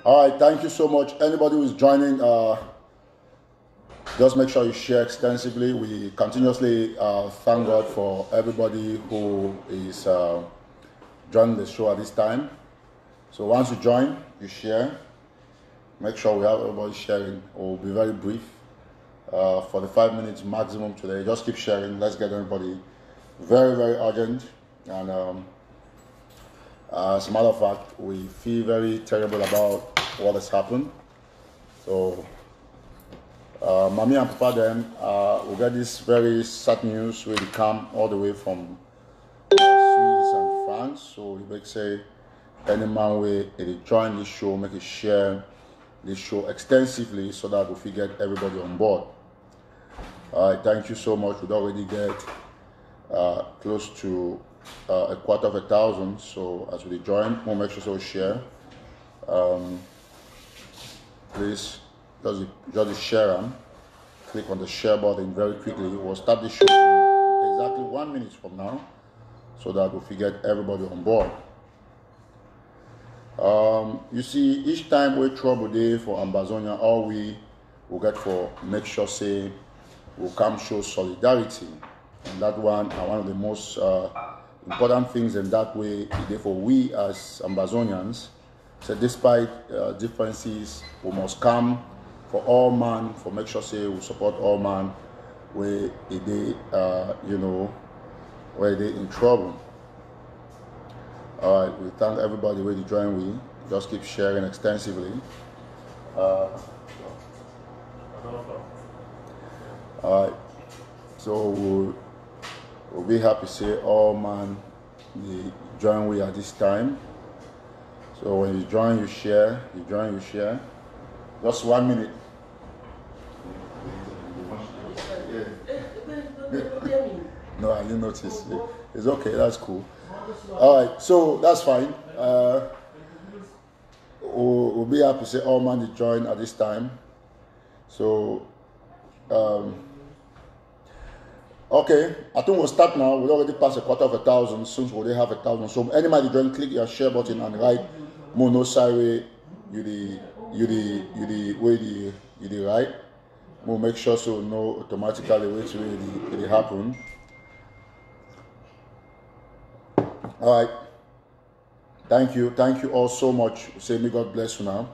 All right, thank you so much. Anybody who is joining, just make sure you share extensively. We continuously thank God for everybody who is joining the show at this time. So once you join, you share. Make sure we have everybody sharing. It will be very brief. For the 5 minutes maximum today. Just keep sharing. Let's get everybody very, very urgent. And as a matter of fact, we feel very terrible about what has happened. So, Mommy and Papa then will get this very sad news where they come all the way from Swiss and France. So, we make say, any man way they join this show, make it share this show extensively so that we get everybody on board. Thank you so much. We'd already get close to 250,000. So as we join, we'll make sure to share. Please just share them. Click on the share button very quickly. We'll start the show in exactly 1 minute from now, so that we get everybody on board. You see, each time we trouble day for Ambazonia, all we will get for make sure say will come show solidarity, and that one are one of the most important things. In that way, therefore, we as Ambazonians, so despite differences, we must come for all man, for make sure say we support all man where they where they in trouble. All right, we thank everybody where they join. We just keep sharing extensively. All right, so we'll be happy to say all man they join we at this time. So when you join, you share. You join, you share. Just 1 minute. No, I didn't notice. It's okay. That's cool. All right, so that's fine. We'll be happy to say all man they join at this time. So. Okay, I think we'll start now. We already passed 250,000. Soon we'll have 1,000. So anybody join, click your share button and write Mono Sire. You the right. We'll make sure so know automatically which way it happen. All right. Thank you all so much. Say may God bless you now.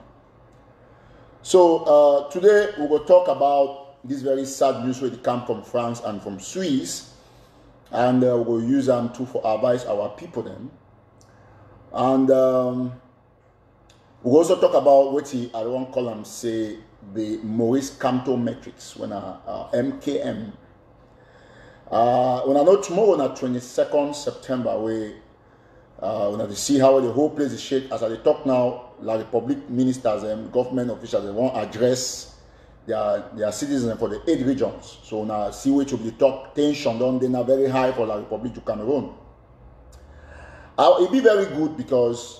So today we will talk about this very sad news where they come from France and from Swiss, and we'll use them too for advise our people then. And we'll also talk about what I don't call them say the Maurice Kamto metrics when MKM. When I know tomorrow on 22nd September we when I see how the whole place is shake as I talk now, La Republic ministers and government officials they won't address their citizens for the 8 regions. So now see which will be talk tension down they are very high for La Republic to Cameroon. It'll be very good because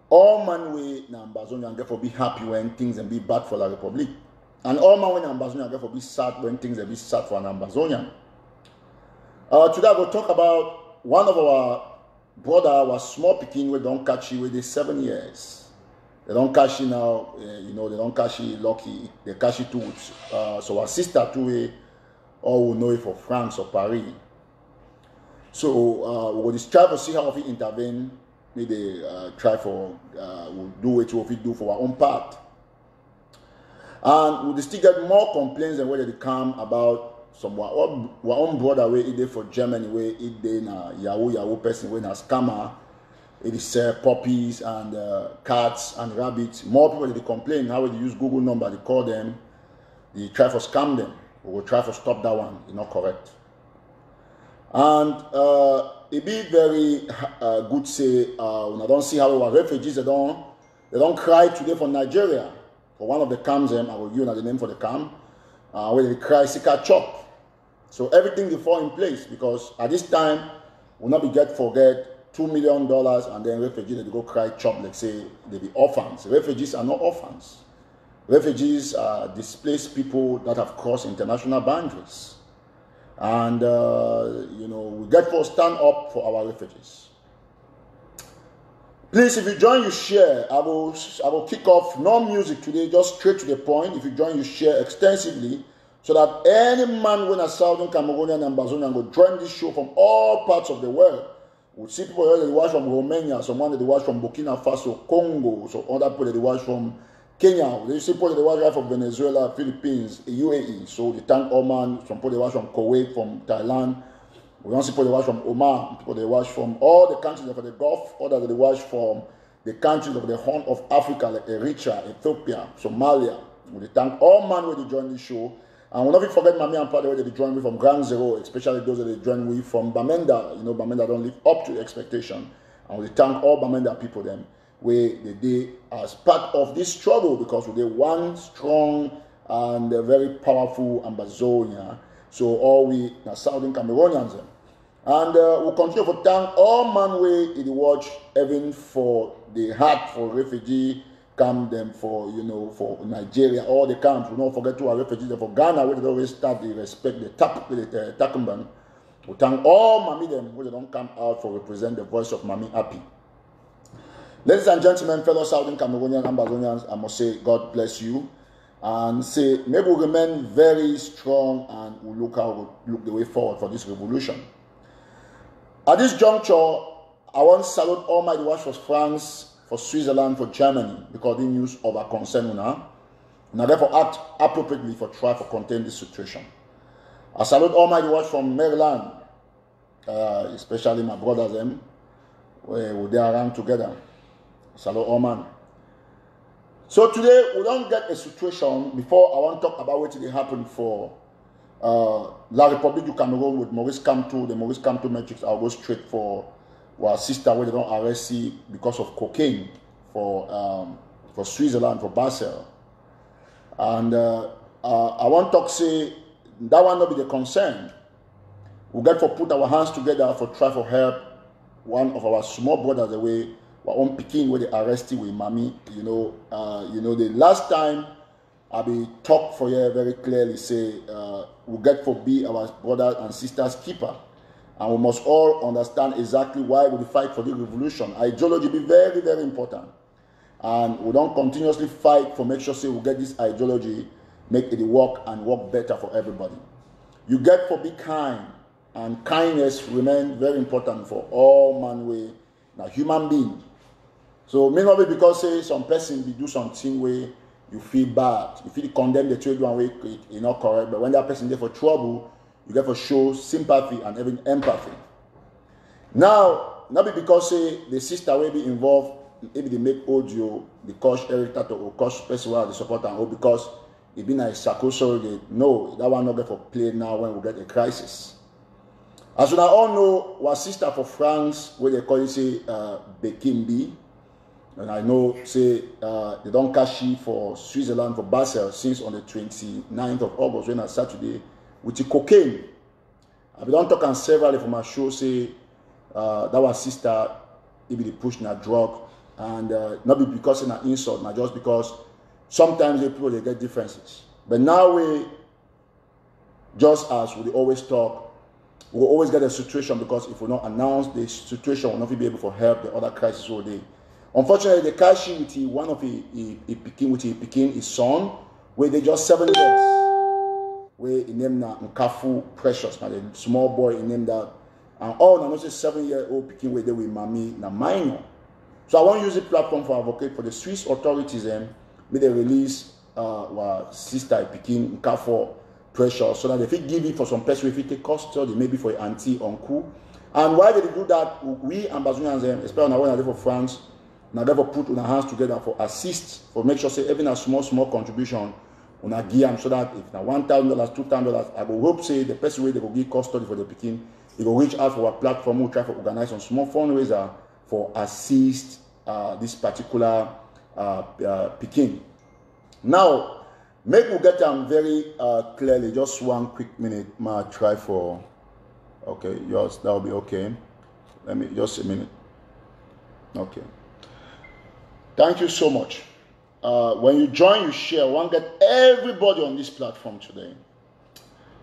all man way na Ambazonia and therefore be happy when things and be bad for La Republic. And all man way na Ambazonia and therefore be sad when things and be sad for an Ambazonian. Today I will talk about one of our brother was small picking we don't catch you with the 7 years. They don't catch it now, they don't catch it lucky. They catch it too. So our sister too, all will know it for France or Paris. So we will try to see how we intervene. Maybe try for we'll do what we do for our own part. And we'll still get more complaints than whether they come about some our own brother way it for Germany way it dey na Yahoo person way na scammer. It is puppies and cats and rabbits. More people they complain how they use Google number, they call them, they try to scam them. We will try to stop that one. It's not correct. And it be very good say when I don't see how our refugees they don't cry today for Nigeria. For one of the camps, I will give you the name for the camp, where they cry Sika Chop. So everything will fall in place because at this time will not be forget $2 million and then refugees they go cry chop like say they be orphans. Refugees are not orphans. Refugees are displaced people that have crossed international boundaries. And we get to stand up for our refugees. Please, if you join, you share. I will kick off no music today, just straight to the point. If you join, you share extensively, so that any man when a Southern Cameroonian and Bazonian will join this show from all parts of the world. We see people here that they watch from Romania, someone that they watch from Burkina Faso, Congo, so other people that they watch from Kenya. They see people that they watch right from Venezuela, Philippines, UAE. So they thank Oman, some people they watch from Kuwait, from Thailand. We don't see people they watch from Oman, people they watch from all the countries of the Gulf, others they watch from the countries of the Horn of Africa, like Eritrea, Ethiopia, Somalia. We thank all men where they join this show. And we'll not forget Mami and Padre where they join me from Ground Zero, especially those that they join me from Bamenda. You know, Bamenda don't live up to the expectation. And we thank all Bamenda people then, where they did as part of this struggle, because we did one strong and very powerful Ambazonia. So all we are Southern Cameroonians. And we'll continue to thank all man way in the watch, even for the heart for refugee camp, them for, you know, for Nigeria, all the camps. We don't forget to our refugees for Ghana, where they always start, they respect the Takumban. We thank all Mami them, where they don't come out for represent the voice of Mami Happy. Ladies and gentlemen, fellow Southern Cameroonians and Ambazonians, I must say, God bless you. And say, maybe we'll remain very strong and we'll look the way forward for this revolution. At this juncture, I want to salute all my watch for France, for Switzerland, for Germany, because they news of our concern now. And I therefore act appropriately for try to contain this situation. I salute all my watch from Maryland, especially my brothers them, where they are around together. I salute all man. So today we don't get a situation. Before I want to talk about what did happen for La République du Cameroon with Maurice Kamto, the Maurice Kamto metrics. I'll go straight for our sister where they don't arrest because of cocaine for Switzerland, for Basel. And I want to say that one not be the concern. We get for put our hands together for try for help one of our small brothers away, our own Peking where they arrested with Mami. You know the last time I be talk for you very clearly say we get for be our brothers and sisters keeper, and we must all understand exactly why we fight for the revolution. Ideology be very, very important, and we don't continuously fight for make sure say we get this ideology make it work and work better for everybody. You get for be kind, and kindness remain very important for all man way now human being. So may not be because say some person be do something where you feel bad, you feel condemn the trade one way it's not correct, but when that person there for trouble, you get for show sympathy and even empathy. Now, not be because say the sister will be involved, maybe they make audio, the coach Eric Tato or coach Pessoa, the supporter, or because it been a Sako surrogate. No, that one not get for play now when we get a crisis. As we all know, our sister for France, where they call it say Bekimbi. And I know, say, they don't cash it for Switzerland, for Basel, since on the 29th of August, when I Saturday, with the cocaine. I don't talk on several from my show, say, that was sister, it be the push in a drug, and not be because in an insult, not just because sometimes the people, they get differences. But now we, just as we always talk, we'll always get a situation, because if we don't announce the situation, we'll not be able to help the other crisis all day. Unfortunately, the cash with one of his son, where they just 7 years, where he named that Nkafu Precious, now the small boy he named that, and all now say 7-year-old Peking where they with Mami na minor. So I want to use the platform for advocate for the Swiss authorities and may they release our sister Peking Nkafu Precious, so that if it give it for some person, if it take custody, maybe for auntie, uncle. And why they do that, we Ambazonians, especially when I live for France, now never put our hands together for assist, for make sure say even a small contribution on a give, so that if now $1,000, $2,000, I will hope say the person way they will give custody for the Peking, they will reach out for our platform, we'll try to organize some small fundraiser for assist this particular Peking. Now, make we get them very clearly, just 1 quick minute, ma try for, okay, yours, that will be okay. Let me, just a minute. Okay. Thank you so much. When you join, you share. I want to get everybody on this platform today.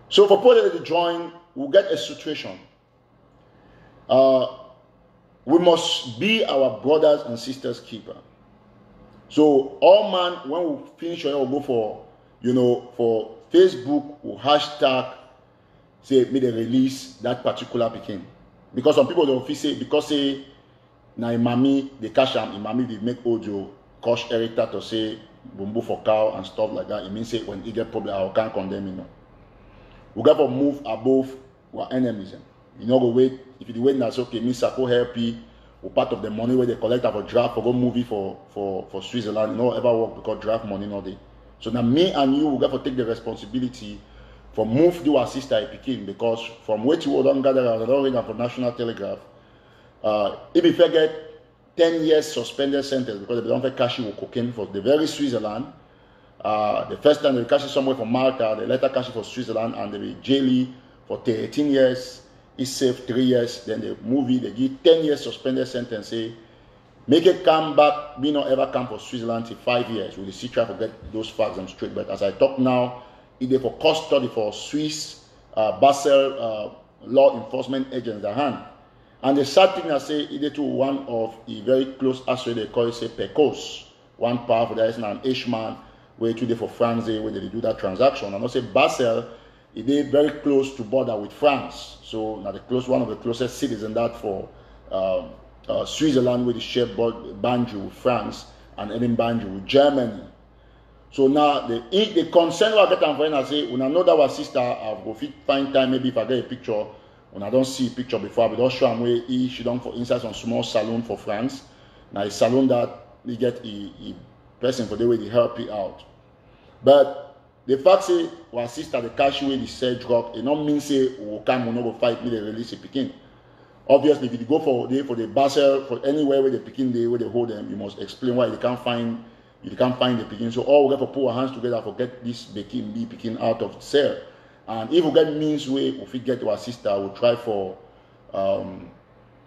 So for people that join, we'll get a situation. we must be our brothers and sisters keeper. So all man, when we finish, we'll go for, for Facebook, we'll hashtag, say, may they release that particular Pekin. Because some people don't say, because say, na imami, they cash am, imami, they make audio, coach Erita to say, bumbu for cow and stuff like that. It means say, when he get problem, I can't condemn him. We got to move above our enemies. You know, go wait. If you wait, that's okay. Me, Sako help you. Or part of the money where they collect for draft for go movie for Switzerland. You know, ever work because draft money no day. So now me and you, we got to take the responsibility for move to our sister Pekin, because from which you don't gather as a for National Telegraph. If you forget 10 years suspended sentence because they don't take cash with cocaine for the very Switzerland. The first time they catch it somewhere from Malta, they later catch it for Switzerland, and they will jail it for 13 years. He saved 3 years. Then the movie, they give 10 years suspended sentence. Say, make it come back, me not ever come for Switzerland till 5 years. We'll see, try to get those facts and straight. But as I talk now, either for custody for Swiss, Basel law enforcement agents at hand. And the sad thing I say, either to one of the very close associates, they call it, say, Pecos, one powerful, there is an H-man, where today for France, where they do that transaction. And also Basel, it is very close to border with France. So now one of the closest cities in that for Switzerland, where they share boundary with France and even boundary with Germany. So now the concern I get and friend, I say, when I know that our sister, I'll go find time, maybe if I get a picture, when I don't see a picture before, but don't show them where she done for inside some small salon for France. Now a salon that they get a person for the way they help you out. But the fact say our sister the cash away the said drug, it don't mean say we will come, we will not fight me, they release a Pekin. Obviously, if you go for the Basel, for anywhere where the Pekin they where they hold them, you must explain why they can't find the Pekin. So all we got to put our hands together for get this Pekin out of cell. And if we get means way, if we get to our sister, we'll try for how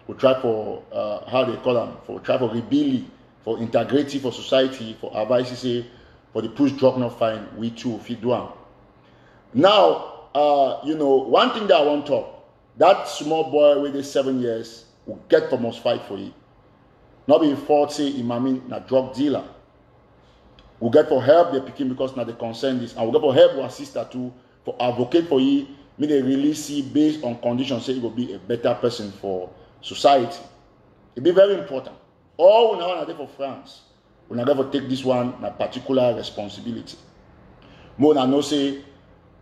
they call them, try for rebuilding, for integrity, for society, for advice, say, for the push drug not fine, we too, if you do them. Now, one thing that I want to talk, that small boy with the 7 years will get for must fight for you. Not be fault say imami na drug dealer. We'll get for help the Pekin because now they concern this, and we'll get for help our sister too, for advocate for you, may they really see based on conditions say it will be a better person for society. It be very important. All we now are there for France. We now never take this one a particular responsibility. More than no say,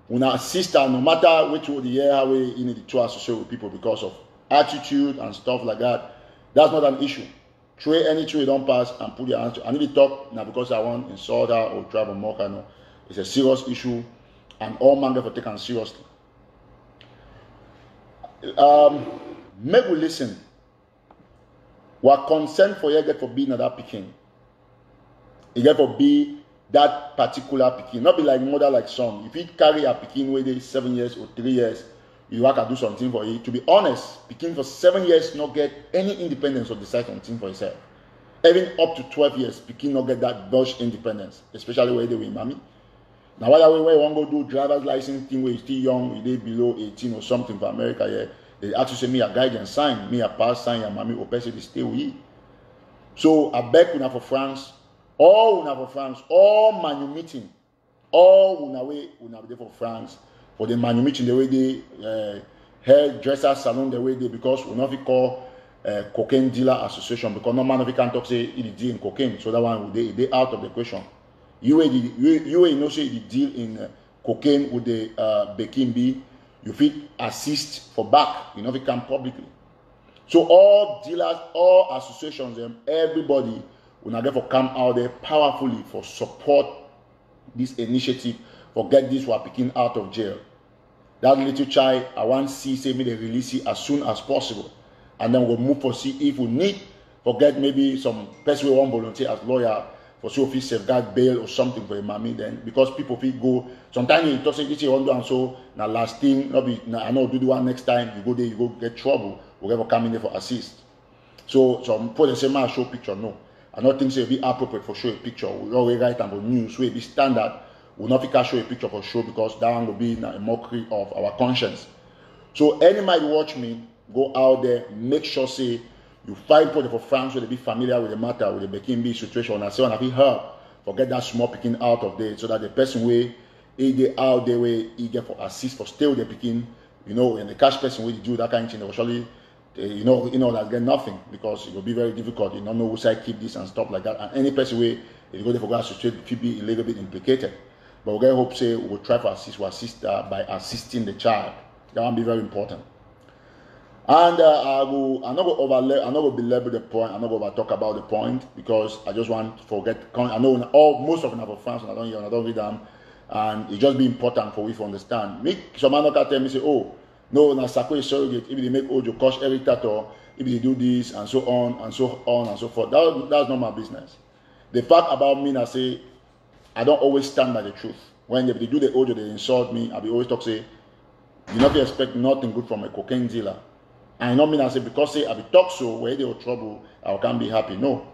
when our sister, no matter which way the year we in the two associate with people because of attitude and stuff like that, that's not an issue. Trade any trade don't pass and put your hands to. I need to talk now because I want insult her or drive a mock. No, it's a serious issue, and all man therefore taken seriously. Make we listen. What concern for you get for being that Pekin. You get for be that particular Pekin. Not be like mother like son. If you carry a Pekin where they 7 years or 3 years, you have to do something for it. To be honest, Pekin for 7 years not get any independence or decide something for itself. Even up to 12 years, Pekin not get that much independence, especially where they with mommy. Now why you want to go do driver's license thing where you still young, you dey below 18 or something for America, yeah. They actually say me a guidance sign, me a pass sign, your mommy or person to stay with you. So I beg una for France, all manu meeting, all una way una there for France for the manu meeting the way they hairdresser salon the way they because we not call cocaine dealer association because no man of can talk say it deal in cocaine, so that one they out of the question. You know say the deal in cocaine with the Pekin B. You fit assist for back, you know, if it come publicly. So all dealers, all associations, everybody will now therefore come out there powerfully for support this initiative for get this one Pekin out of jail. That little child, I want to see say me they release it as soon as possible, and then we'll move for see if we need forget maybe some person will want volunteer as lawyer. For so if he safeguard bail or something for a mommy, then because people feel go sometimes you talk say this one do and so now last thing not be I know do the one next time you go there you go get trouble whoever come in there for assist. So some people they say man show picture no. I don't think so it be appropriate for show a picture. We always write about news where it be standard will not show a picture for show because that one will be a mockery of our conscience. So anybody watch me go out there make sure say You find people for France so they be familiar with the matter, with the Bekin B situation, and say, and have help for get that small picking out of there, so that the person way they out there way eager for assist for still the picking, you know, and the cash person will do that kind of thing. They will surely, you know that get nothing, because it will be very difficult. You don't know who side keep this and stuff like that. And any person way if you go there for that situation could be a little bit implicated. But we get hope say we'll try to assist by assisting the child. That will be very important. And I'm not going to belabor the point. I'm not going to talk about the point, because I just want to forget. I know most of them are for France, and I don't read them, and it just be important for we to understand. Some man can tell me say, oh no, na Sako is surrogate. If they make Ojo coach every tattoo, if they do this and so on and so on and so forth, that's not my business. The fact about me, I say I don't always stand by the truth. When they do the Ojo, they insult me. I be always talk say, you not expect nothing good from a cocaine dealer. I don't mean I say because say I be talk so where they are trouble, I can't be happy. No.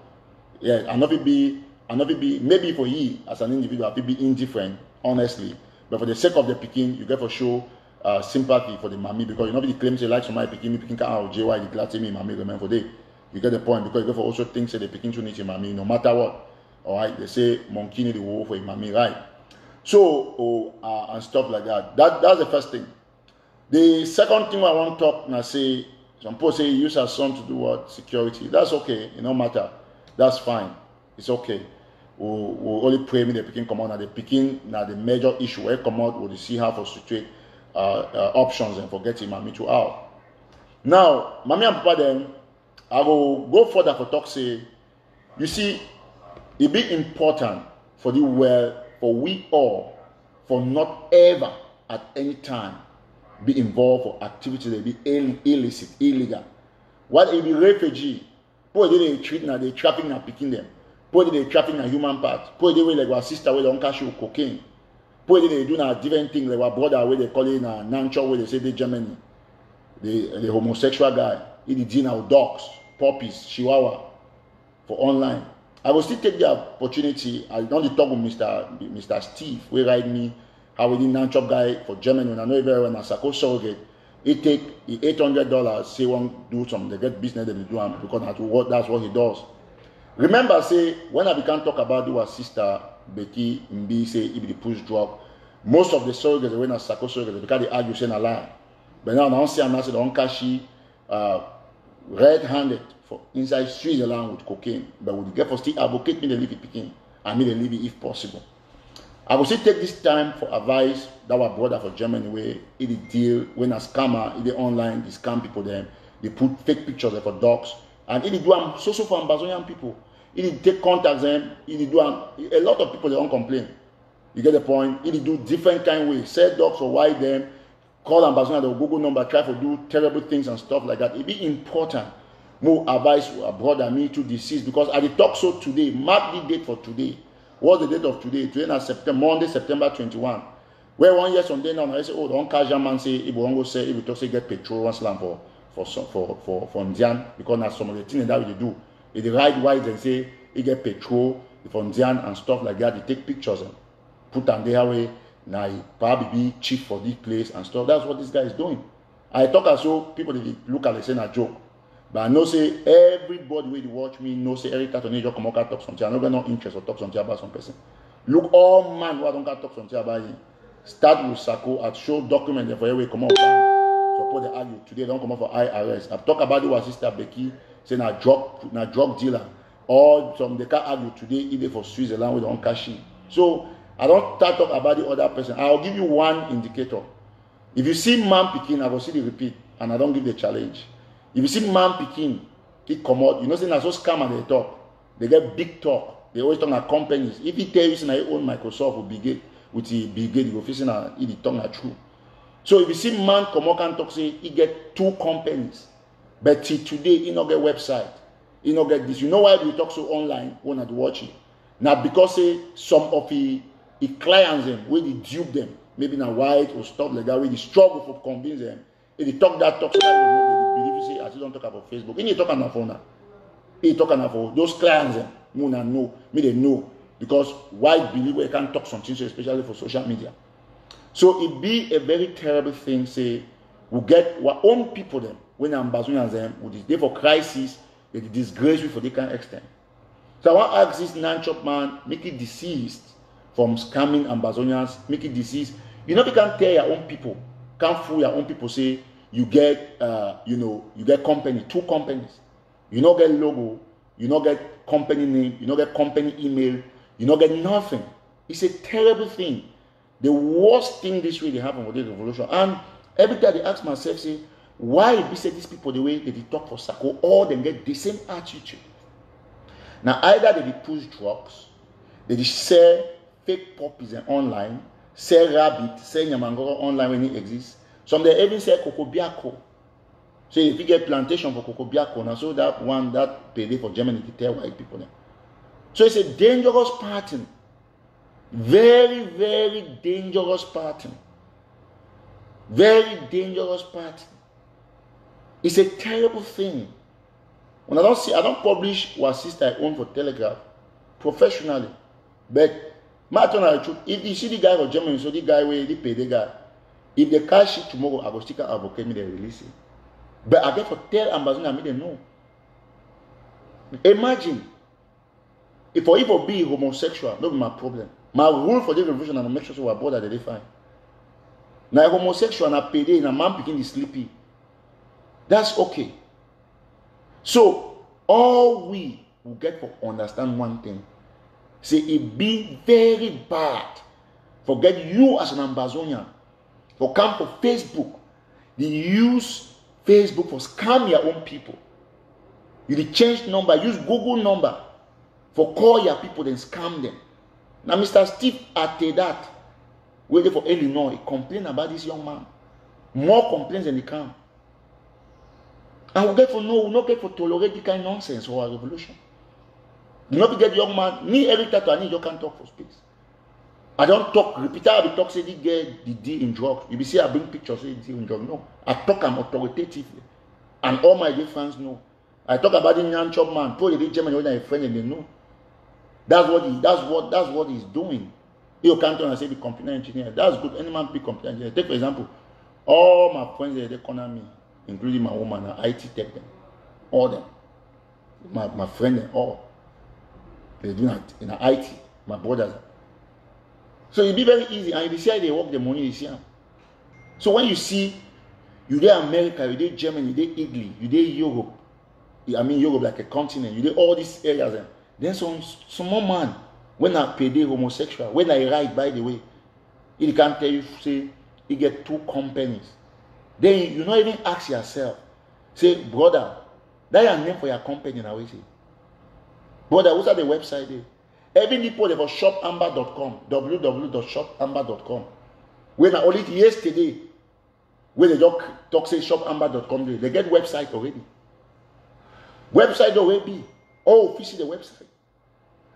Yeah, I not be maybe for you as an individual, I be indifferent, honestly. But for the sake of the picking, you get for show sympathy for the mommy, because you know the claim say like somebody picking out JY the glad me mommy remember for day. You get the point, because you get for also things say the picking to need your mommy no matter what. Alright, they say monkey need the wolf for a mommy, right? So and stuff like that. That's the first thing. The second thing I want to talk and I say, some people say use our son to do what? Security. That's okay, it no matter. That's fine. It's okay. We'll only pray me the picking come out. Now the picking now the major issue where come out will see how for situate options and for getting mommy to out. Now, mommy and papa then I will go further for talk say, you see, it be important for we all for not ever at any time be involved for activities that be illicit, illegal. What if the refugee, poor they treat now they trapping and picking them, poor they trapping a human part, poor they way like our sister where they don't cash you cocaine, poor they do now different things like our brother where they call it a Nancho where they say they Germany, the homosexual guy, he did now dogs, puppies, chihuahua for online. I will still take the opportunity. I don't talk with Mr. Steve, who write me how we did non-chop guy for Germany. When I know very well, Sako surrogate, he take $800, say one do some the get business that they do, because that's what he does. Remember, say when I began talk about our sister Becky Mbi, say if the push drop, most of the surrogates when I Sako surrogate because they argue saying a lie. But now I don't see I'm not saying on Kashi red-handed for inside Switzerland with cocaine, but would get for still advocate me the leave it picking and me the leave it if possible. I will still take this time for advice that our brother for Germany where it deal when a scammer, it online, they scam people them, they put fake pictures for dogs, and it do social for Amazonian people. It take contacts them, it do a lot of people they don't complain. You get the point? It do different kind of ways, sell dogs or why them, call Ambassador the Google number, try to do terrible things and stuff like that. It be important. More advice to a brother me to deceased, because I did talk so today, mark the date for today. What's the date of today? Today is Monday, September 21. Where 1 year Sunday now, I say, oh, don't catch man say if we go say if we talk say get petrol one slam for Ndian, because now some of the things that we do. If they ride wide and say he get petrol for Ndian and stuff like that, they take pictures and put them there way. Now he probably be chief for this place and stuff. That's what this guy is doing. I talk as so people they look at it saying a joke. But I know say everybody will watch me know say every time you come out talk something. I'm not gonna interest or talk something about some person. Look all man who don't talk something about him. Start with Sako at show document for every come out. Support the argue today don't come out for IRS. I've talked about our sister Becky saying a drug dealer. Or some they can't argue today either for Switzerland with don't cash in. So I don't start talk about the other person. I'll give you one indicator. If you see man picking, I will see the repeat and I don't give the challenge. If you see man picking, he come out, you know, say so scam and they talk. They get big talk. They always talk about companies. If he tell you say you own Microsoft or Bill Gates, with the Bill Gates, you go facing he talk na true. So if you see man come out and talk, say he get 2 companies, but till today he not get website, he not get this. You know why we talk so online when I watch it? Now because say some of the clients them where they dupe them, maybe na white or stuff like that, where they struggle for convince them. If they talk that talk, so that they believe you say, as you don't talk about Facebook. When you talk on the phone now, you talk on the phone. Those clients, me they know. Because white believe we can't talk something, so especially for social media. So it be a very terrible thing, say, we get our own people them, when Ambazonians them, with this day for crisis, they disgrace you for the kind of extent. So I want to ask this non-chop man, make it deceased from scamming Ambazonians, make it deceased. You know, you can't tell your own people, can't fool your own people, say you get, you get company, 2 companies. You don't get logo, you don't get company name, you don't get company email, you don't get nothing. It's a terrible thing. The worst thing this really happened with the revolution. And every time I ask myself, say, why we say these people the way they talk for Sako, or they get the same attitude? Now, either they push drugs, they sell fake puppies online, sell rabbit, sell Nyamangoro online when it exists. Some they even sell Coco Biako. So if you get plantation for Coco Biako, now so that one that payday for Germany to tell white people. So it's a dangerous pattern. Very, very dangerous pattern. Very dangerous pattern. It's a terrible thing. When I don't publish what sister I own for Telegraph professionally. But if you see the guy for Germany, so the guy where they pay the guy, if they catch it tomorrow, I go stick an advocate me, they release it. But I get for tell Amazon, I they know. Imagine if for even be homosexual, not my problem. My rule for the revolution and make sure so our border they find. Now homosexual and a payday and a man picking the sleepy. That's okay. So all we will get for understand one thing. Say it be very bad. Forget you as an Ambazonian. For come for Facebook. They use Facebook for scam your own people. You change number, use Google number for call your people then scam them. Now Mr. Steve Atedat, waiting for Illinois, he complained about this young man. More complaints than he can. And we get for no, we not get for tolerate the kind of nonsense for our revolution. You not get young man, me every time I need you can't talk for space. I don't talk, repeat I be talk say they get the deal in drugs. You be see I bring pictures say the deal in drugs. No. I talk I'm authoritatively. And all my dear friends know. I talk about the young chop man, told the German when I friend and they know. That's what he's doing. You can't turn and say the computer engineer. That's good. Any man be computer engineer. Take for example, all my friends in the economy, including my woman, are IT tech them. All them. My friend and all. They do that in IT. My brothers. So it be very easy. And you see how they work the money, you see them. So when you see, you there America, you there Germany, you there Italy, you there Europe. I mean Europe like a continent, you there all these areas. Then some more man, when I pay the homosexual, when I write, by the way, he can't tell you, say, he get 2 companies. Then you not even ask yourself, say, brother, that your name for your company now, say. Brother, what's that the website there? Every people they for shopamber.com, www.shopamber.com. When I only yesterday, when they just talk say shopamber.com, they get website already. Website already. Oh, visit the website.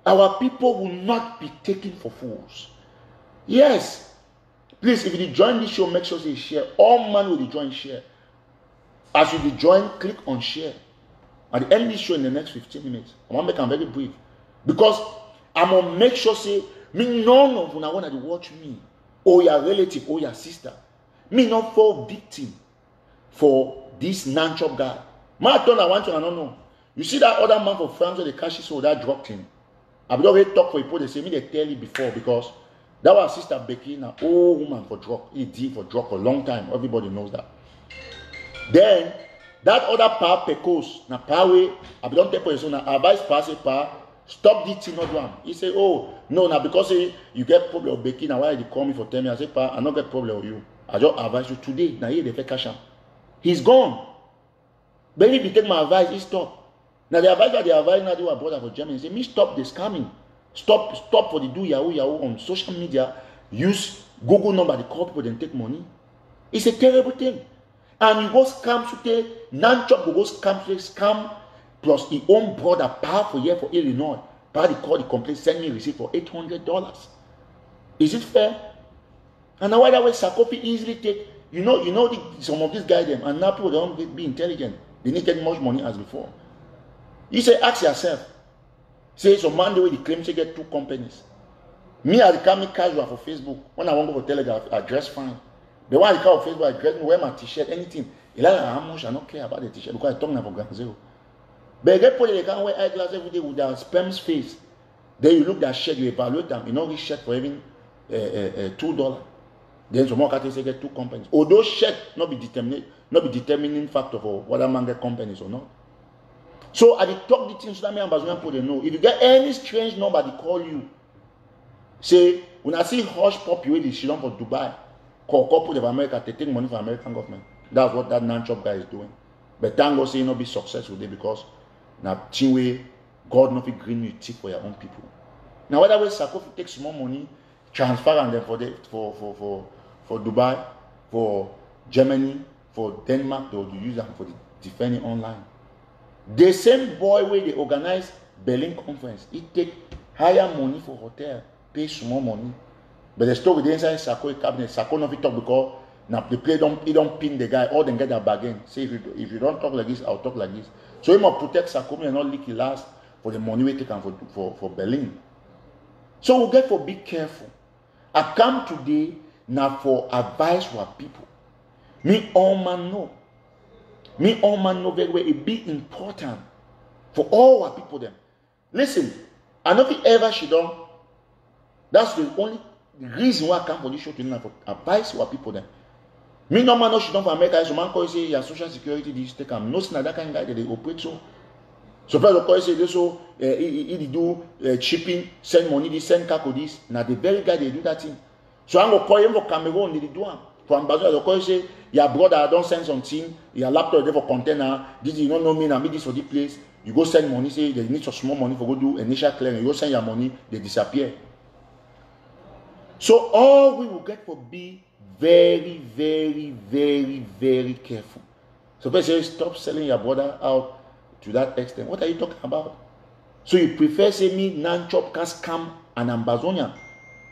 Our people will not be taken for fools. Yes. Please, if you join this show, make sure you share. All man will join share. As you join, click on share. At the end of this show in the next 15 minutes, I want to make them very brief. Because I'm going to make sure say, me none of you want to watch me, or your relative, or your sister. Me not fall victim for this non-chop guy. My turn, I want to know. You see that other man from France where the cash sold that dropped him. I've already talked for people, they say me they tell you before because that was Sister Becky, an old woman for drug. He did for drug for a long time. Everybody knows that. Then that other power Pecos, na power, I don't take for his own advice pass it power, stop this thing not one. He say, oh no, now because you get problem with Becky, now why you call me for 10 minutes? I say, pa, I don't get problem with you. I just advise you today. Now here they fake cash him. He's gone. But if you take my advice, he stop. Now the advice that they advise now do a brother for Germany say, me stop the scamming. Stop for the do Yahoo on social media. Use Google number, they call people, then take money. It's a terrible thing. And you go scam today, non-chop go scam plus his own brother power for year for Illinois. Power the call the complaint, send me receipt for $800. Is it fair? And now why that way Sakofi easily take, some of these guys them, and now people don't be intelligent. They need to get much money as before. You say, ask yourself. Say, so man, the way they claim to get 2 companies. Me, I become casual for Facebook. When I want to go for Telegraph, I dress fine. The one I come for Facebook, I dress me, wear my t-shirt, anything. How much I don't care about the t-shirt because I talk now for ground zero. But they put it, they can wear eyeglasses every day with their sperm's face. Then you look at shirt, you evaluate them. You know this shirt for even $2. Then some more can say get 2 companies. Although shirt not be determining factor for whether man get companies or not. So at the top the things that me and Bazonian put they know. If you get any strange number they call you, say when I see hush pop you the shit for Dubai, call couple of America, they take money from American government. That's what that non-chop guy is doing. But thank God say not be successful there because now Chinwe God not be green you tip for your own people. Now whether way Sako take some more money, transfer and then for Dubai, for Germany, for Denmark, they will use them for the defending online. The same boy where they organize Berlin conference, he take higher money for hotel, pay small money. But they still with the inside Sako cabinet. Sako not talk because now the play he don't pin the guy, or they get their bargain. Say if you don't talk like this, I'll talk like this. So he must protect Sako and not leak it last for the money we take for Berlin. So we get for be careful. I come today now for advice for people. Me all man know. Me all man know very well it be important for all our people them. Listen, I know if ever she done. That's the only reason why I come for this show tonight for advice for our people them. Me no man know she done for America. So man call say your social security this take am. No that kind of guy that they operate so. So first of course say this so he do shipping, send money, this send kako this. Now the very guy they do that thing. So I'm gonna call him for Cameroon, they do am. For ambassador, they say your brother don't send something, your laptop there for container. This you don't know me now, me this for this place. You go send money, say they need some small money for go do initial clearing. You go send your money, they disappear. So all we will get for be very, very, very, very careful. So people say stop selling your brother out to that extent. What are you talking about? So you prefer say me non-chop can scam an Ambazonia.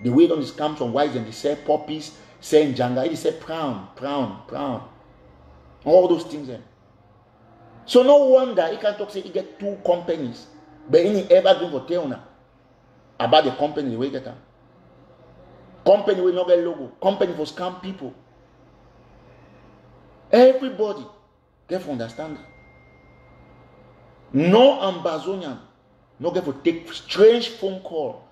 The way on the scam from whites and they sell puppies, sell janga, they say pound. All those things there. So no wonder he can talk say he get 2 companies. But he ever going for tell now about the company the way get them. Company will not get logo. Company for scam people. Everybody get to understand that. No Ambazonian no get to take strange phone call.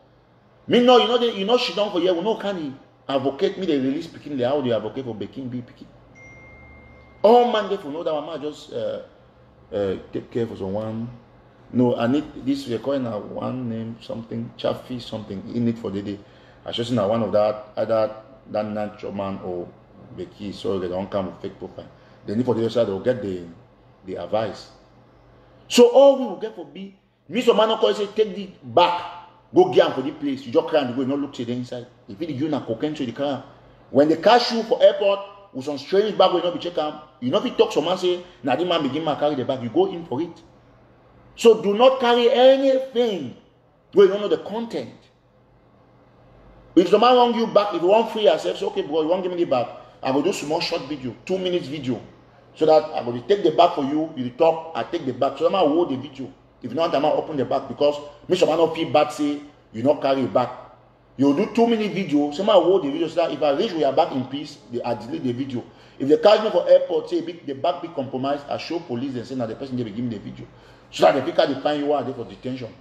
Me no, you know she done for here. We no can advocate me. They release picking the how they advocate for Bekin be picking. All man get to know that I just take care for someone. No, I need this recording now one name something Chaffee something in it for the day. I just now one of that either that natural man or Becky so they don't come with fake profile. They need for the other side they'll get the advice. So all we will get for be me some man call say take the back. Go get them for the place. You just cry and go, not look to the inside. If you give you cocaine to the car. When they catch you for airport with some strange bag will not be checked out. You know if you talk some man say, now the man begin to carry the bag, you go in for it. So do not carry anything where you don't know the content. If the man want you back, if you want free yourself, say, okay, bro, you want to give me the bag, I will do small short video, 2 minutes video. So that I will take the bag for you, you talk, I take the bag. So that man will hold the video. If you don't, I'm not open the back because me some man not feel bad say you not carry it back. You do 2-minute video, someone hold the video so that if I reach we are back in peace, I delete the video. If they catch me for airport, say the back be compromised, I show police and say now the person they be giving the video. So that the people they find you are there for detention.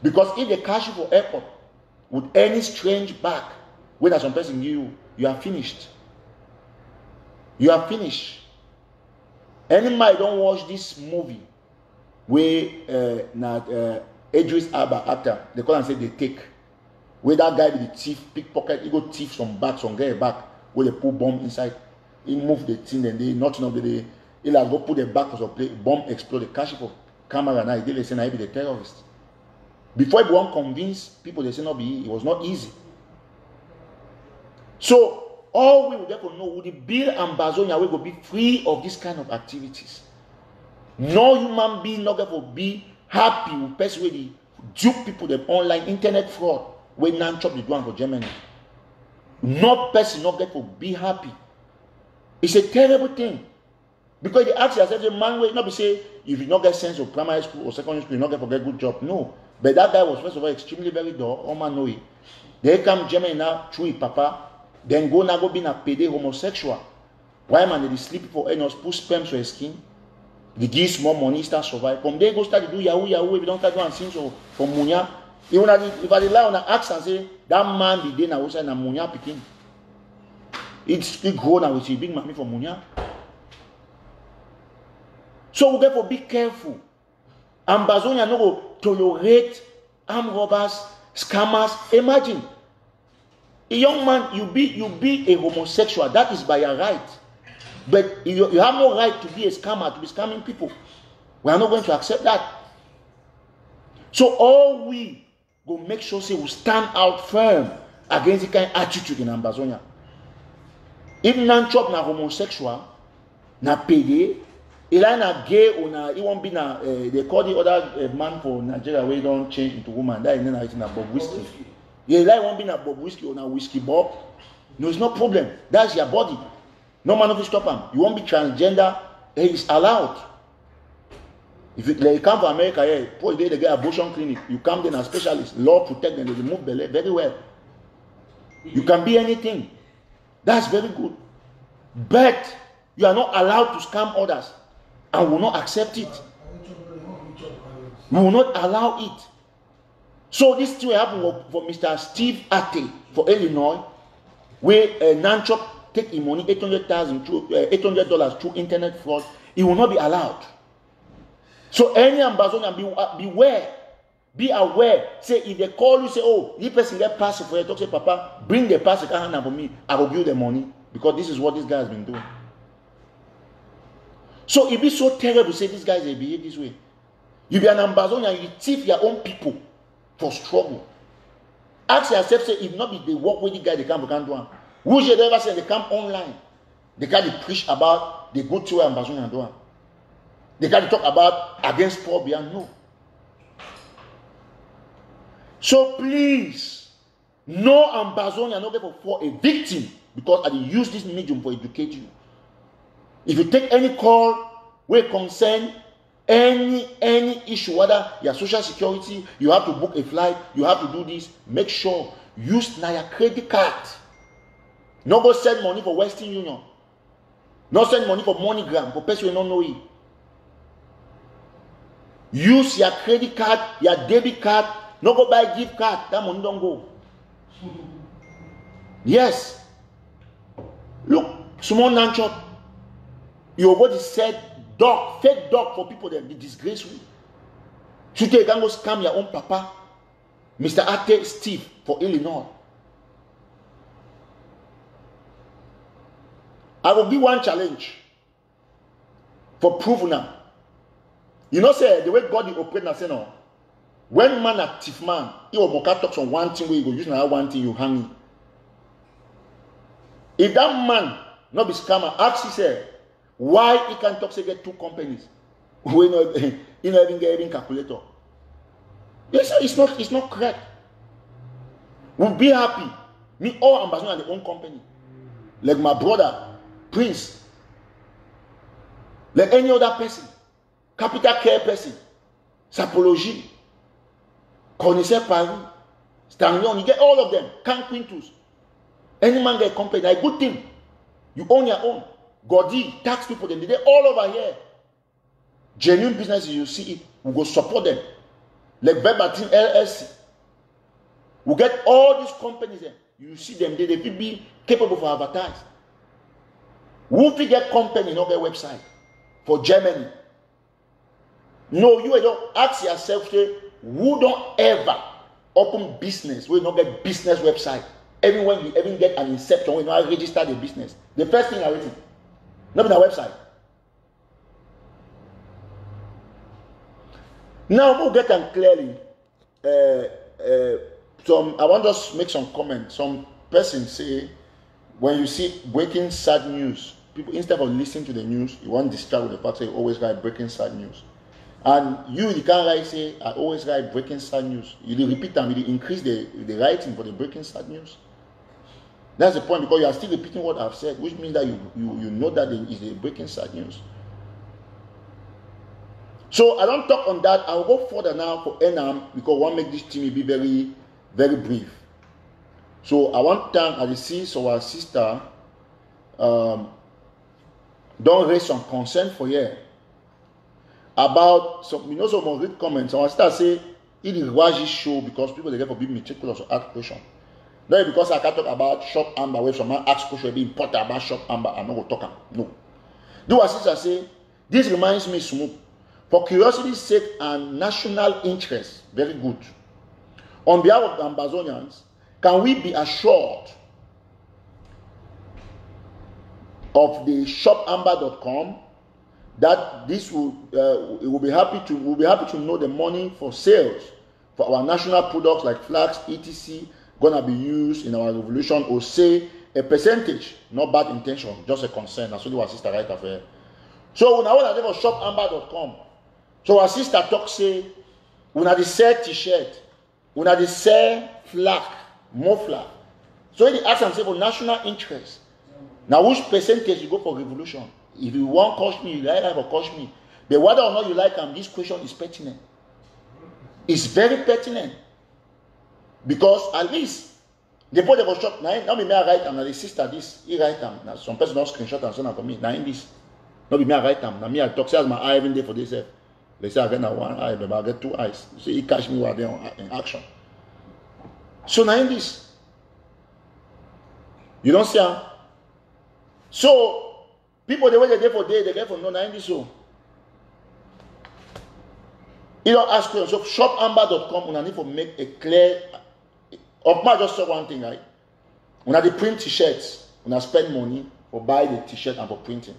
Because if they catch you for airport with any strange bag, when there's some person you are finished. You are finished. Any man don't watch this movie where Idris Elba actor, they call and say they take. Where that guy be the thief, pickpocket, he go thief some bags, some guy back, where they put bomb inside. He move the thing and they nothing of the day. He like go put the back for some play, bomb explode, the cash for camera now. They say I be the terrorist. Before he want convince people, they say not be it was not easy. So all we will therefore know would the Bill and Bazonia will be free of this kind of activities. No human being not going to be happy with person where they dupe people the online internet fraud when non-chop the one for Germany. No person not going to be happy. It's a terrible thing. Because they ask yourself, the man will not be say if you not get sense of primary school or secondary school, you not get for get good job. No. But that guy was first of all extremely very dull. All man know it. They come Germany now through it, papa. Then go now go be a pede homosexual. Why man they sleep for us put sperm to his skin? They give small money, start survive. From there, go start to do Yahoo. If you don't start doing things from Munya, if I rely on the axe and say, that man be there now, also na Munya picking. It's grown now with a big money from Munya. So we therefore be careful. Ambazonia no go tolerate armed robbers, scammers. Imagine a young man, you be a homosexual. That is by your right. But you have no right to be a scammer, to be scamming people. We are not going to accept that. So all we go make sure say we stand out firm against the kind of attitude in Ambazonia. If non-chop na homosexual, na pede, Ila na gay or na he won't be na they call the other man for Nigeria where he don't change into woman. That is not written about whiskey. Yeah, Ila won't be na Bob whiskey or na whiskey Bob. No, it's no problem. That's your body. No man will stop him. You won't be transgender. He is allowed. If you come from America here, they get abortion clinic. You come there as a specialist. Law protect them. They remove belly very well. You can be anything. That's very good. But you are not allowed to scam others. And will not accept it. We will not allow it. So this thing happened for Mr. Steve Ate for Illinois, where non-chop take him money $800 through internet fraud. It will not be allowed. So any ambassador beware, be aware. Say if they call you, say, oh, this person get pass for you. Talk say, Papa, bring the pass hand for me. I will give you the money because this is what this guy has been doing. So it be so terrible to say these guys they behave this way. You be an ambassador and you thief your own people for struggle. Ask yourself, say, if not be they work with the guy, they can't do it. Who should ever say they come online? They can't preach about the good to ambassador and do it. They can't talk about against phobia. No. So please, no ambassador are not for a victim because I use this medium for educate you. If you take any call where concern any issue, whether your social security, you have to book a flight, you have to do this, make sure use your credit card. No go send money for Western Union. No send money for MoneyGram for person who don't know it. Use your credit card, your debit card. No go buy gift card. That money don't go. Yes. Look, small non-chop. You go to said dog, fake dog for people that be disgraceful. Should you can go scam your own papa, Mr. Ate Steve for Illinois. I will give one challenge for proof now. You know, say the way God is operating, say no. When man a thief man, he will talk on one thing where you go use another one thing you hang him. If that man not be scammer, ask he say why he can talk say get two companies when he not even get even calculator. Yes, it's not correct. We'll be happy. Me all ambassador at the own company. Like my brother, Prince. Like any other person. Capital Care person. Sapology. Cornicet Paris. Stanley, you get all of them. Can Quintus. Any man get a company, like good thing. You own your own. Godi, tax people, them, they're all over here. Genuine businesses, you see it, we go support them. Like Verbatim LLC. We get all these companies there. You see them, they will be capable for advertise. Who will get company, not get website for Germany? No, you don't ask yourself, say, who don't ever open business, we not get business website. Everyone you even get an inception, when you register the business. The first thing I written. Not in our website. Now we'll get them clearly. I want to just make some comments. Some person say, when you see breaking sad news, people instead of listening to the news, you want to distract with the fact that you always write breaking sad news. And you can't write say, I always write breaking sad news. You repeat them, you increase the writing for the breaking sad news. That's the point, because you are still repeating what I've said, which means that you know that it is a breaking sad news. So I don't talk on that. I'll go further now for Enam because I want to make this team be very, very brief. So I want to thank, as you see, so our sister don't raise some concern for here. about some, some read comments. I start say, it is watch this show because people they get for being meticulous or ask questions. Not because I can't talk about Shop Amber where someone ask question be important about Shop Amber, I'm not going to talk. No. Do as I say, this reminds me smooth. For curiosity's sake and national interest, very good. On behalf of the Ambazonians, can we be assured of the shopamber.com that this will we'll be happy to know the money for sales for our national products like flags, etc. gonna be used in our revolution, or say a percentage, not bad intention, just a concern. That's what our sister right after. So when I want to go for shopamber.com, so our sister talk say, when I sell t-shirt, when I sell flag, muffler. So they ask and say for national interest. Now which percentage you go for revolution? If you want cost me, you like or cost me. But whether or not you like them, this question is pertinent. It's very pertinent. Because at least they put the shop now me write them, now the sister this, he write them. Now some person don't screenshot and send them for me. Now in this. Not be me write them. Now me I talk, say my eye every day for this. They say I get now one eye, but I get two eyes. So he catch me while they're in action. So now in this. You don't see how? So people the way they get for day, they get for no now in this so. You don't ask questions. So shopamber.com, I need to make a clear. Of my just say one thing, right? When I print t-shirts, when I spend money for buy the t-shirt and for printing.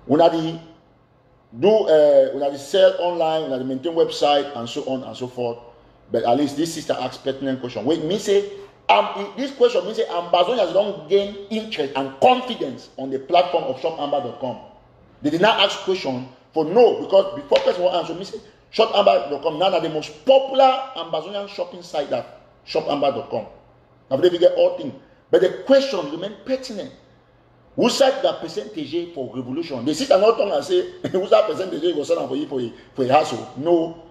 When I sell online, when I maintain website and so on and so forth. But at least this sister asks pertinent question. Wait, me say this question means say Ambazonians don't gain interest and confidence on the platform of shopamber.com. They did not ask question for no, because before person will answer, me say shopamber.com now that the most popular Ambazonian shopping site that shopamber.com. Now they get all things. But the question remains pertinent. Who said that percentage for revolution? They sit and not talk and say, who's that percentage go sell for you for a hassle? No,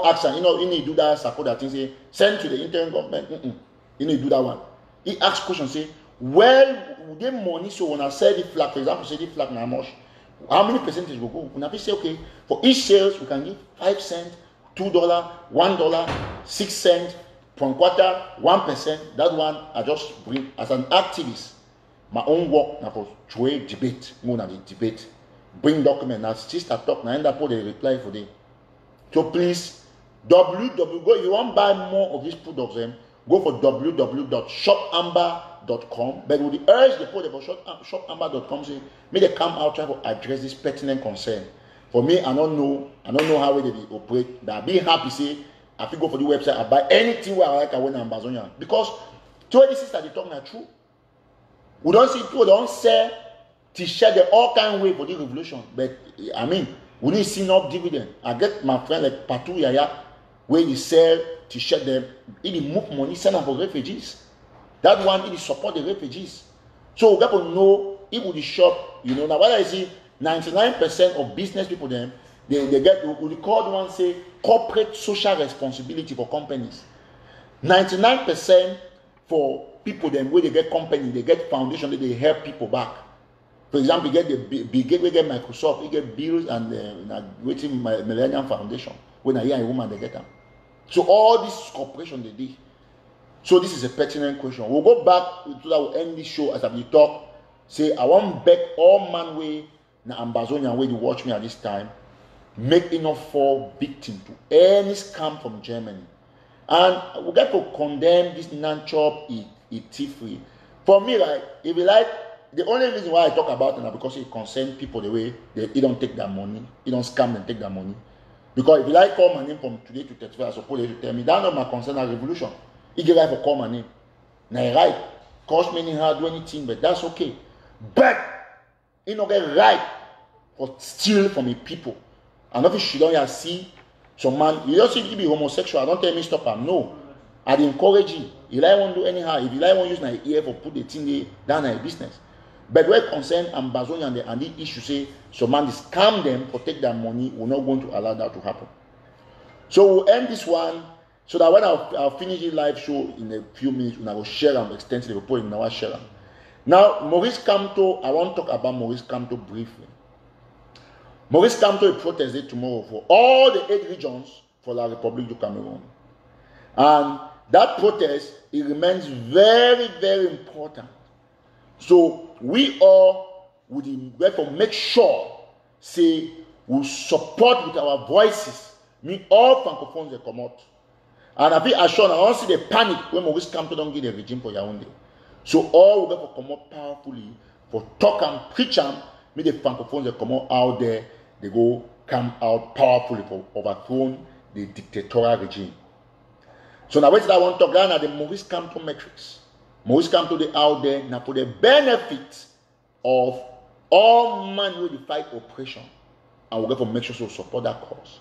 action, you need to do that support that thing, say, send to the interim government. You need to do that one. He asks questions, say, well, we get money, so when I sell the flag, for example, say the flag now much, how many percentage will go? When I say, okay, for each sales, we can give 5 cents, $2, $1, 6 cents, per quarter, 1%. That one I just bring as an activist. My own work now for trade debate, more than the debate. Bring document. Now sister talk. Now end up with a reply for them. So please, go if you want to buy more of these products, go for www.shopamber.com. But with the urge they put for shopamber.com, say may they come out try to address this pertinent concern. For me, I don't know how they operate. But I be happy say I fit go for the website, I buy anything where I like I win Ambazonian. Because to this sister they talk now true. We don't see people don't sell t-shirt they all kind of way for the revolution. But I mean, we need to see no dividend. I get my friend like Patu Yaya, where he sell t-shirt them, he move money send them for refugees. That one he support the refugees. So we got to know if we shop, now what I see 99% of business people them they get we call one say corporate social responsibility for companies. 99% for people then where they get company, they get foundation, they help people back. For example, you get the big we get Microsoft, you get Bills and waiting Millennium Foundation. When I hear a woman, they get them. So all this corporation they did. So this is a pertinent question. We'll go back to that. We'll end this show as we talk. Say I want back all man way na Ambazonian way you watch me at this time. Make enough for victim to any scam from Germany. And we got to condemn this non-chop free. For me, like, if you like, the only reason why I talk about it is because it concerns people the way they don't take their money, you don't scam and take their money. Because if you like call my name from today to 35, I suppose you tell me that's not my concern as revolution. You get right for call my name. Now right, cost me anyhow, do anything, but that's okay. But you don't get right for steal from the people. And if you should don't see some man, you just see you be homosexual, don't tell me stop him. No. I'd encourage you. If I won't do anyhow, if you like won't use my ear for put the thing down in business. But where concern Ambazonian and the issue say some man scam them for take their money, we're not going to allow that to happen. So we'll end this one so that when I'll finish the live show in a few minutes, and I will share them extensively, we'll put in our share them. Now, Maurice Kamto, I want to talk about Maurice Kamto briefly. Maurice Kamto will protest it tomorrow for all the 8 regions for La République du Cameroon. And that protest, it remains very, very important. So we all would therefore make sure, say, we support with our voices, me all francophones they come out. And I feel assured, I don't see the panic when Maurice Kamto don't give the regime for Yaoundé. So all will therefore come out powerfully for talk and preach and me the francophones they come out there, they go come out powerfully for overthrowing the dictatorial regime. So now what I want to talk about the Maurice Kamto metrics. Maurice Kamto they out there now for the benefit of all men who will fight oppression, and we'll make sure to support that cause.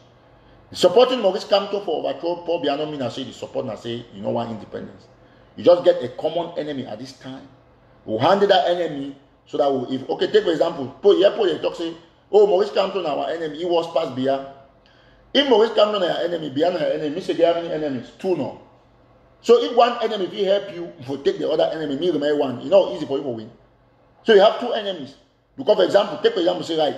Supporting Maurice Kamto for overthrow Paul Biya no mean I say the support and say you know want independence. You just get a common enemy at this time. We'll handle that enemy so that we'll, if okay, take for example, Paul they talk say, oh Maurice Kamto now our enemy, he was past Biya. If Maurice Kamto now our enemy, Biya now our enemy, say they have any enemies? 2 no. So if one enemy will help you for take the other enemy, me remain one, you know easy for you to win. So you have 2 enemies. Because for example, take for example, say right,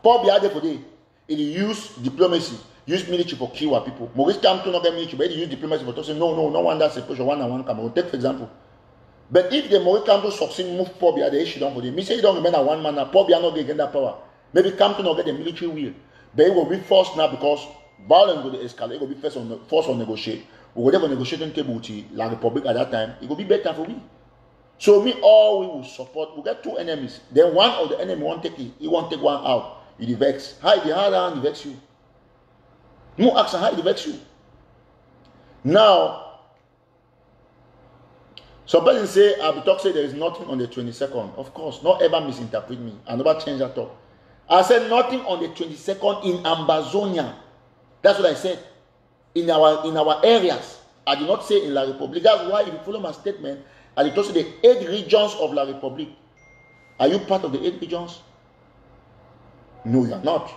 Paul Biya for day, he use diplomacy, use military for kill our people. Maurice Kamto not get military, but he use diplomacy for to say no one that's a push one and one Cameroon. Take for example. But if the Maurice Kamto succeed move Paul Biya, the issue down for them. Me say you don't remember one man now, Paul Biya not get that power. Maybe Kamto not get the military will. But it will be forced now because violence will escalate, it will be forced on negotiate. We will have a negotiating table with La République at that time. It will be better for me. So me all we will support. We get 2 enemies. Then one of the enemy won't take it. He won't take one out. He vex. How the hard hand he vex you. No action how he vex you. Now, some person say I be talk say there is nothing on the 22nd. Of course, not ever misinterpret me. I never change that talk. I said nothing on the 22nd in Ambazonia. That's what I said. In our areas, I did not say in La République. That's why if you follow my statement, I did also the 8 regions of La République. Are you part of the 8 regions? No, you are not.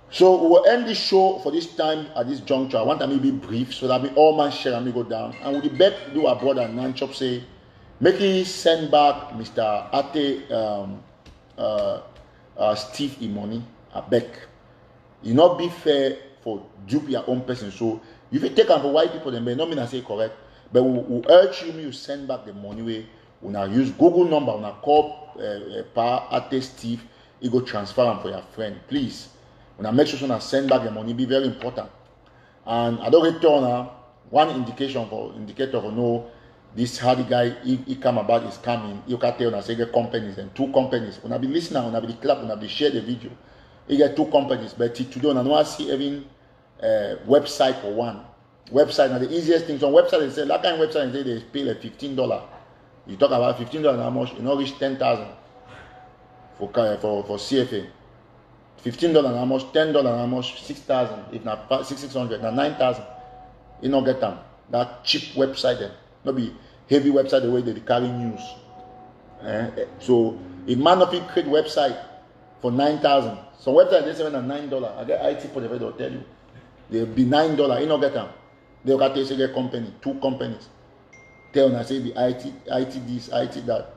So we will end this show for this time at this juncture. I want to be brief so that we all man share and we go down. And with the bet do our brother Nanchop say, make he send back Mr. Ate Steve Imoni a back. It not be fair for dupe your own person. So if you take them for white people, then may not mean I say correct. But we urge you to send back the money way. We now use Google number, we now call Ate Steve, you go transfer them for your friend. Please. We now make sure you send back the money, be very important. And I don't return one indicator for no this hardy guy he come about is coming. You can tell say get companies and 2 companies. When I be listening, when I be clap, when I be share the video. You get 2 companies, but today I don't see even website for one. Website now the easiest things on website they say that kind of website they pay like $15. You talk about $15 how much? You know reach 10,000 for CFA. $15 how much? $10 how much? 6,000. If not 600, now 9,000. You don't get them. That cheap website there. Not be heavy website the way they carry news. So it might not be create website for 9,000. Some website they say $9. I get IT for the way they'll tell you. They'll be $9. You don't get them. They'll get a company, 2 companies. Tell them I say the IT this, IT that.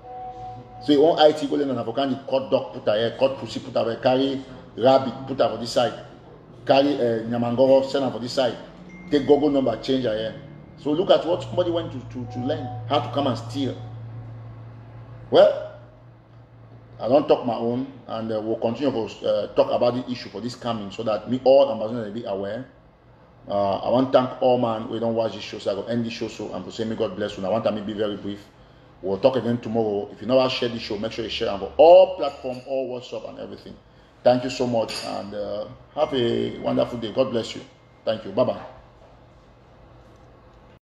So you want IT go in and have a cut dog put here, cut pussy put away, carry rabbit put her for this side, carry Nyamangoro send her for this side, take Google number change her here. So look at what somebody went to learn how to come and steal. Well, I don't talk my own, and we'll continue to talk about the issue for this coming so that me all Amazon will be aware. I want to thank all man we don't watch this show, so I will end this show so and to say may God bless you. I want to be very brief. We'll talk again tomorrow. If you never share this show, make sure you share on all platforms, all WhatsApp and everything. Thank you so much and have a wonderful day. God bless you. Thank you. Bye-bye.